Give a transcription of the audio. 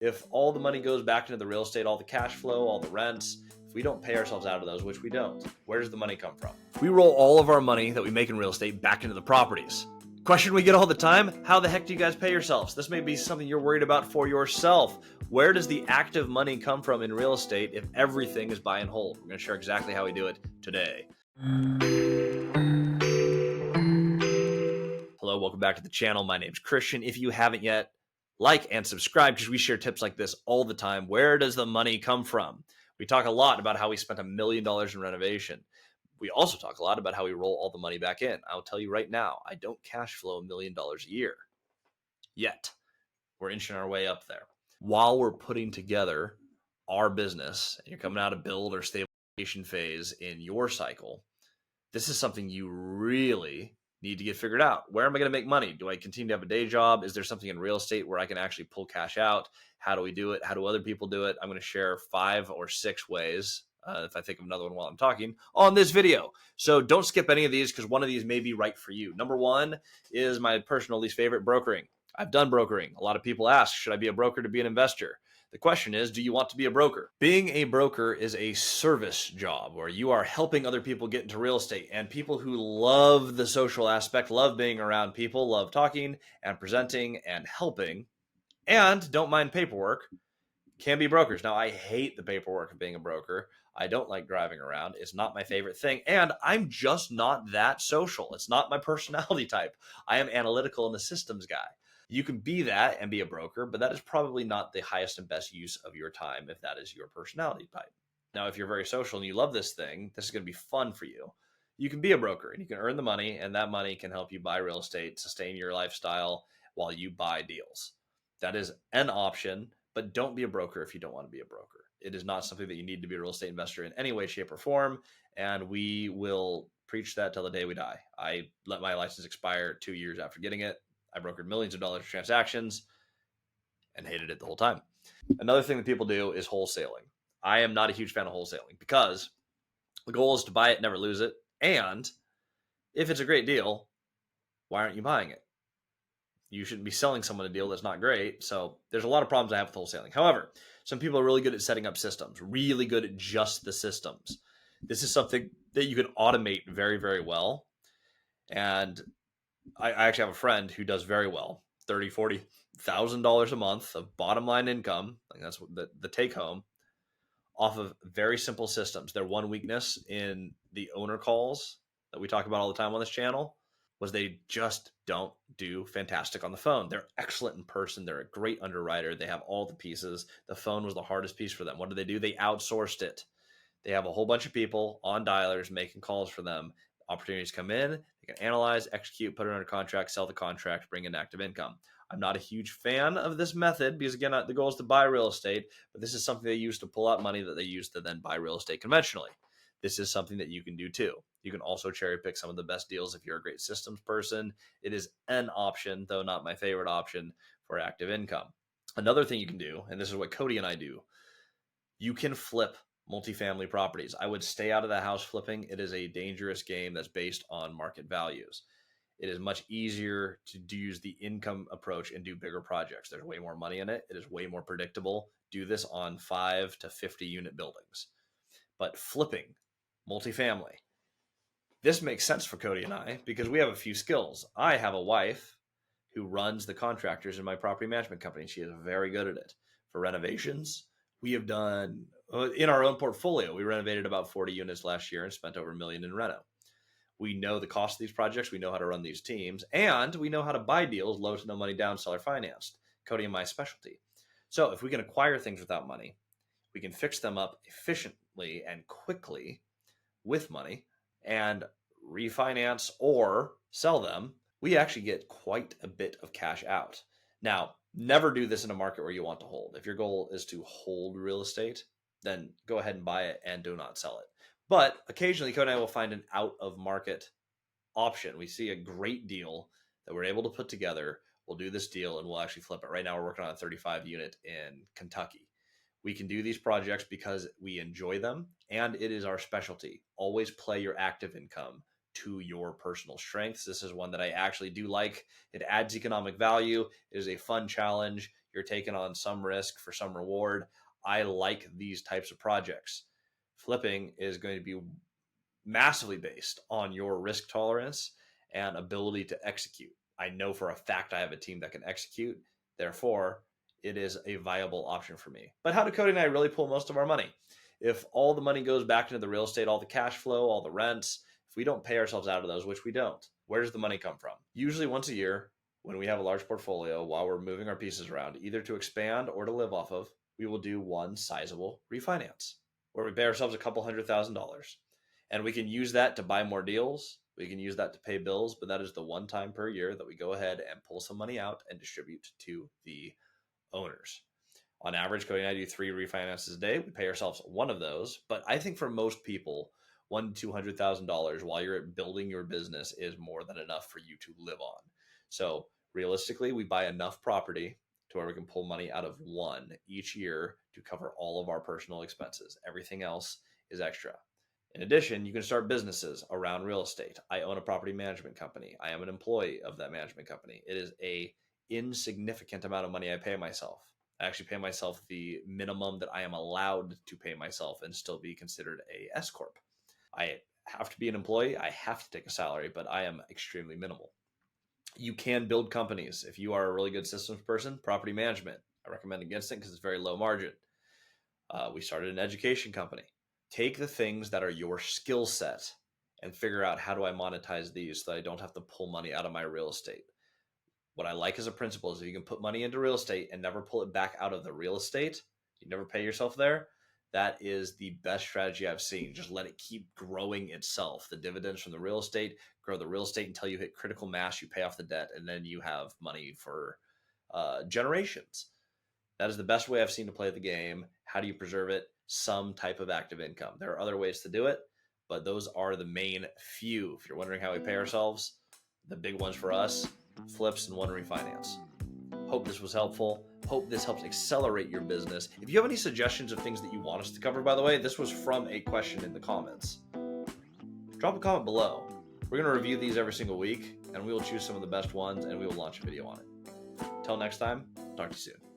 If all the money goes back into the real estate, all the cash flow, all the rents, if we don't pay ourselves out of those, which we don't, where does the money come from? We roll all of our money that we make in real estate back into the properties. Question we get all the time, how the heck do you guys pay yourselves? This may be something you're worried about for yourself. Where does the active money come from in real estate if everything is buy and hold? We're going to share exactly how we do it today. Hello, welcome back to the channel. My name's Christian. If you haven't yet, like and subscribe because we share tips like this all the time. Where does the money come from? We talk a lot about how we spent $1 million in renovation. We also talk a lot about how we roll all the money back in. I'll tell you right now, I don't cash flow $1 million a year yet. We're inching our way up there. While we're putting together our business and you're coming out of build or stabilization phase in your cycle, this is something you really need to get figured out. Where am I going to make money? Do I continue to have a day job? Is there something in real estate where I can actually pull cash out? How do we do it? How do other people do it? I'm going to share 5 or 6 ways, if I think of another one while I'm talking, on this video. So don't skip any of these because one of these may be right for you. Number 1 is my personal least favorite, brokering. I've done brokering. A lot of people ask, should I be a broker to be an investor? The question is, do you want to be a broker? Being a broker is a service job where you are helping other people get into real estate, and people who love the social aspect, love being around people, love talking and presenting and helping, and don't mind paperwork, can be brokers. Now, I hate the paperwork of being a broker. I don't like driving around. It's not my favorite thing. And I'm just not that social. It's not my personality type. I am analytical and a systems guy. You can be that and be a broker, but that is probably not the highest and best use of your time if that is your personality type. Now, if you're very social and you love this thing, this is going to be fun for you. You can be a broker and you can earn the money, and that money can help you buy real estate, sustain your lifestyle while you buy deals. That is an option, but don't be a broker if you don't want to be a broker. It is not something that you need to be a real estate investor in any way, shape, or form, and we will preach that till the day we die. I let my license expire 2 years after getting it. I brokered millions of dollars of transactions and hated it the whole time. Another thing that people do is wholesaling. I am not a huge fan of wholesaling because the goal is to buy it, never lose it. And if it's a great deal, why aren't you buying it? You shouldn't be selling someone a deal that's not great. So there's a lot of problems I have with wholesaling. However, some people are really good at setting up systems, really good at just the systems. This is something that you can automate very, very well. And I actually have a friend who does very well, $30,000, $40,000 a month of bottom line income. Like that's what the take home off of very simple systems. Their one weakness in the owner calls that we talk about all the time on this channel was they just don't do fantastic on the phone. They're excellent in person. They're a great underwriter. They have all the pieces. The phone was the hardest piece for them. What did? They outsourced it. They have a whole bunch of people on dialers making calls for them. Opportunities come in, they can analyze, execute, put it under contract, sell the contract, bring in active income. I'm not a huge fan of this method because, again, the goal is to buy real estate, but this is something they use to pull out money that they use to then buy real estate conventionally. This is something that you can do too. You can also cherry pick some of the best deals if you're a great systems person. It is an option, though not my favorite option, for active income. Another thing you can do, and this is what Cody and I do, you can flip multifamily properties. I would stay out of the house flipping. It is a dangerous game that's based on market values. It is much easier to use the income approach and do bigger projects. There's way more money in it. It is way more predictable. Do this on 5 to 50 unit buildings. But flipping multifamily, this makes sense for Cody and I because we have a few skills. I have a wife who runs the contractors in my property management company. She is very good at it. For renovations, we have done, in our own portfolio, we renovated about 40 units last year and spent over $1 million in reno. We know the cost of these projects. We know how to run these teams, and we know how to buy deals, low to no money down, seller financed. Cody and my specialty. So if we can acquire things without money, we can fix them up efficiently and quickly with money and refinance or sell them. We actually get quite a bit of cash out. Now, never do this in a market where you want to hold. If your goal is to hold real estate, then go ahead and buy it and do not sell it. But occasionally, Cody and I will find an out-of-market option. We see a great deal that we're able to put together. We'll do this deal and we'll actually flip it. Right now, we're working on a 35 unit in Kentucky. We can do these projects because we enjoy them and it is our specialty. Always play your active income to your personal strengths. This is one that I actually do like. It adds economic value. It is a fun challenge. You're taking on some risk for some reward. I like these types of projects. Flipping is going to be massively based on your risk tolerance and ability to execute. I know for a fact I have a team that can execute. Therefore, it is a viable option for me. But how do Cody and I really pull most of our money? If all the money goes back into the real estate, all the cash flow, all the rents, if we don't pay ourselves out of those, which we don't, where does the money come from? Usually once a year, when we have a large portfolio, while we're moving our pieces around, either to expand or to live off of, we will do one sizable refinance where we pay ourselves a couple $100,000. And we can use that to buy more deals. We can use that to pay bills, but that is the one time per year that we go ahead and pull some money out and distribute to the owners. On average, Cody and I do 3 refinances a day. We pay ourselves one of those, but I think for most people, $100,000 to $200,000 while you're building your business is more than enough for you to live on. So realistically, we buy enough property to where we can pull money out of one each year to cover all of our personal expenses. Everything else is extra. In addition, you can start businesses around real estate. I own a property management company. I am an employee of that management company. It is a insignificant amount of money I pay myself. I actually pay myself the minimum that I am allowed to pay myself and still be considered a S Corp. I have to be an employee. I have to take a salary, but I am extremely minimal. You can build companies. If you are a really good systems person, property management, I recommend against it because it's very low margin. We started an education company. Take the things that are your skill set and figure out how do I monetize these so that I don't have to pull money out of my real estate. What I like as a principle is if you can put money into real estate and never pull it back out of the real estate, you never pay yourself there, that is the best strategy I've seen. Just let it keep growing itself. The dividends from the real estate, grow the real estate until you hit critical mass, you pay off the debt, and then you have money for generations. That is the best way I've seen to play the game. How do you preserve it? Some type of active income. There are other ways to do it, but those are the main few. If you're wondering how we pay ourselves, the big ones for us, flips and one refinance. Hope this was helpful. Hope this helps accelerate your business. If you have any suggestions of things that you want us to cover, by the way, this was from a question in the comments. Drop a comment below. We're going to review these every single week, and we will choose some of the best ones, and we will launch a video on it. Until next time, talk to you soon.